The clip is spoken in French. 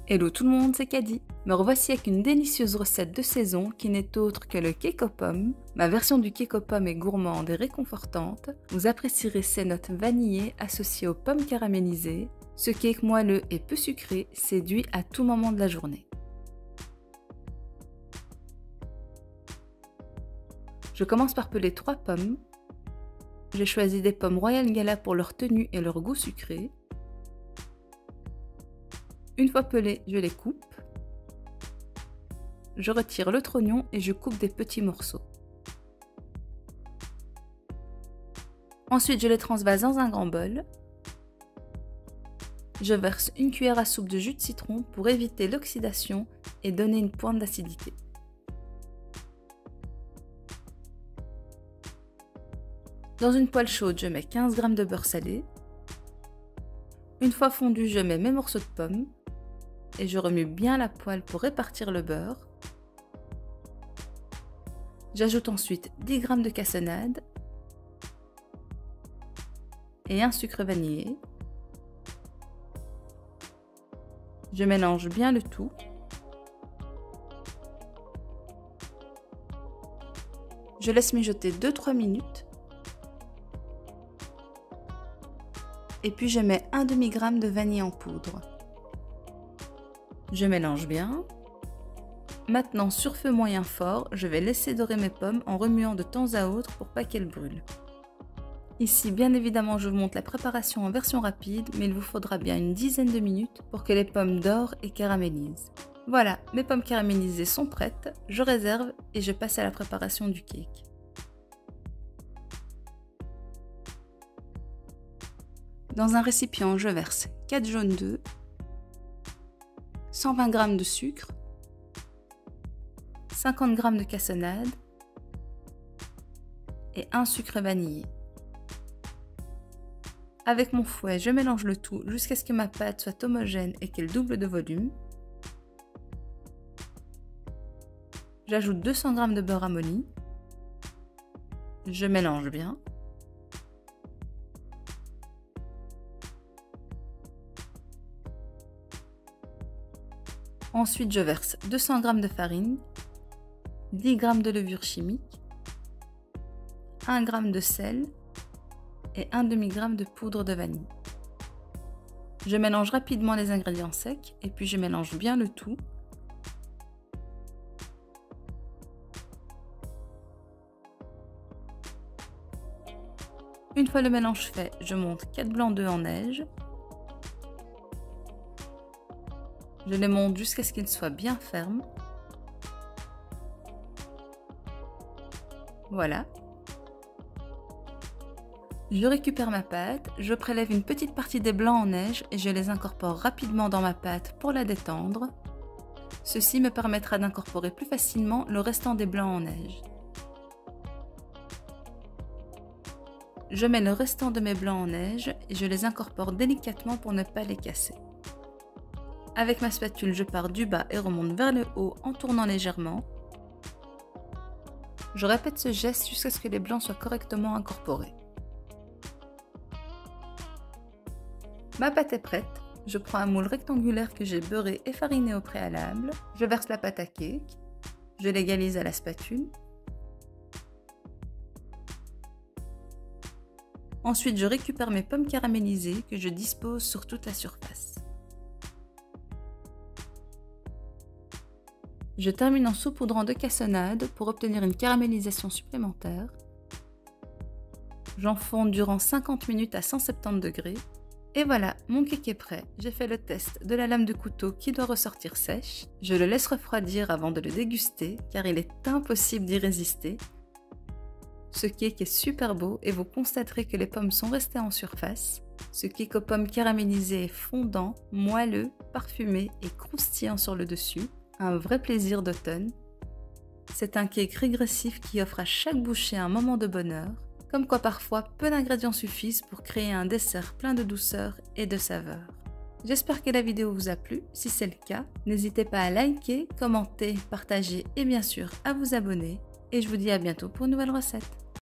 Hello tout le monde, c'est Caddy. Me revoici avec une délicieuse recette de saison qui n'est autre que le cake aux pommes. Ma version du cake aux pommes est gourmande et réconfortante. Vous apprécierez ses notes vanillées associées aux pommes caramélisées. Ce cake moelleux et peu sucré séduit à tout moment de la journée. Je commence par peler 3 pommes. J'ai choisi des pommes Royal Gala pour leur tenue et leur goût sucré. Une fois pelées, je les coupe. Je retire le trognon et je coupe des petits morceaux. Ensuite, je les transvase dans un grand bol. Je verse une cuillère à soupe de jus de citron pour éviter l'oxydation et donner une pointe d'acidité. Dans une poêle chaude, je mets 15 g de beurre salé. Une fois fondu, je mets mes morceaux de pommes et je remue bien la poêle pour répartir le beurre. J'ajoute ensuite 10 g de cassonade et un sucre vanillé. Je mélange bien le tout. Je laisse mijoter 2-3 minutes. Et puis je mets un demi-gramme de vanille en poudre. Je mélange bien. Maintenant, sur feu moyen fort, je vais laisser dorer mes pommes en remuant de temps à autre pour pas qu'elles brûlent. Ici, bien évidemment, je vous montre la préparation en version rapide, mais il vous faudra bien une dizaine de minutes pour que les pommes dorent et caramélisent. Voilà, mes pommes caramélisées sont prêtes, je réserve et je passe à la préparation du cake. Dans un récipient, je verse 4 jaunes d'œufs, 120 g de sucre, 50 g de cassonade et un sucre vanillé. Avec mon fouet, je mélange le tout jusqu'à ce que ma pâte soit homogène et qu'elle double de volume. J'ajoute 200 g de beurre amolli. Je mélange bien. Ensuite, je verse 200 g de farine, 10 g de levure chimique, 1 g de sel et un demi-gramme de poudre de vanille. Je mélange rapidement les ingrédients secs et puis je mélange bien le tout. Une fois le mélange fait, je monte 4 blancs d'œufs en neige. Je les monte jusqu'à ce qu'ils soient bien fermes. Voilà. Je récupère ma pâte, je prélève une petite partie des blancs en neige et je les incorpore rapidement dans ma pâte pour la détendre. Ceci me permettra d'incorporer plus facilement le restant des blancs en neige. Je mets le restant de mes blancs en neige et je les incorpore délicatement pour ne pas les casser. Avec ma spatule, je pars du bas et remonte vers le haut en tournant légèrement. Je répète ce geste jusqu'à ce que les blancs soient correctement incorporés. Ma pâte est prête. Je prends un moule rectangulaire que j'ai beurré et fariné au préalable. Je verse la pâte à cake. Je l'égalise à la spatule. Ensuite, je récupère mes pommes caramélisées que je dispose sur toute la surface. Je termine en saupoudrant de cassonade pour obtenir une caramélisation supplémentaire. J'enfonce durant 50 minutes à 170 degrés. Et voilà, mon cake est prêt. J'ai fait le test de la lame de couteau qui doit ressortir sèche. Je le laisse refroidir avant de le déguster car il est impossible d'y résister. Ce cake est super beau et vous constaterez que les pommes sont restées en surface. Ce cake aux pommes caramélisées est fondant, moelleux, parfumé et croustillant sur le dessus. Un vrai plaisir d'automne. C'est un cake régressif qui offre à chaque bouchée un moment de bonheur. Comme quoi parfois, peu d'ingrédients suffisent pour créer un dessert plein de douceur et de saveur. J'espère que la vidéo vous a plu. Si c'est le cas, n'hésitez pas à liker, commenter, partager et bien sûr à vous abonner. Et je vous dis à bientôt pour une nouvelle recette.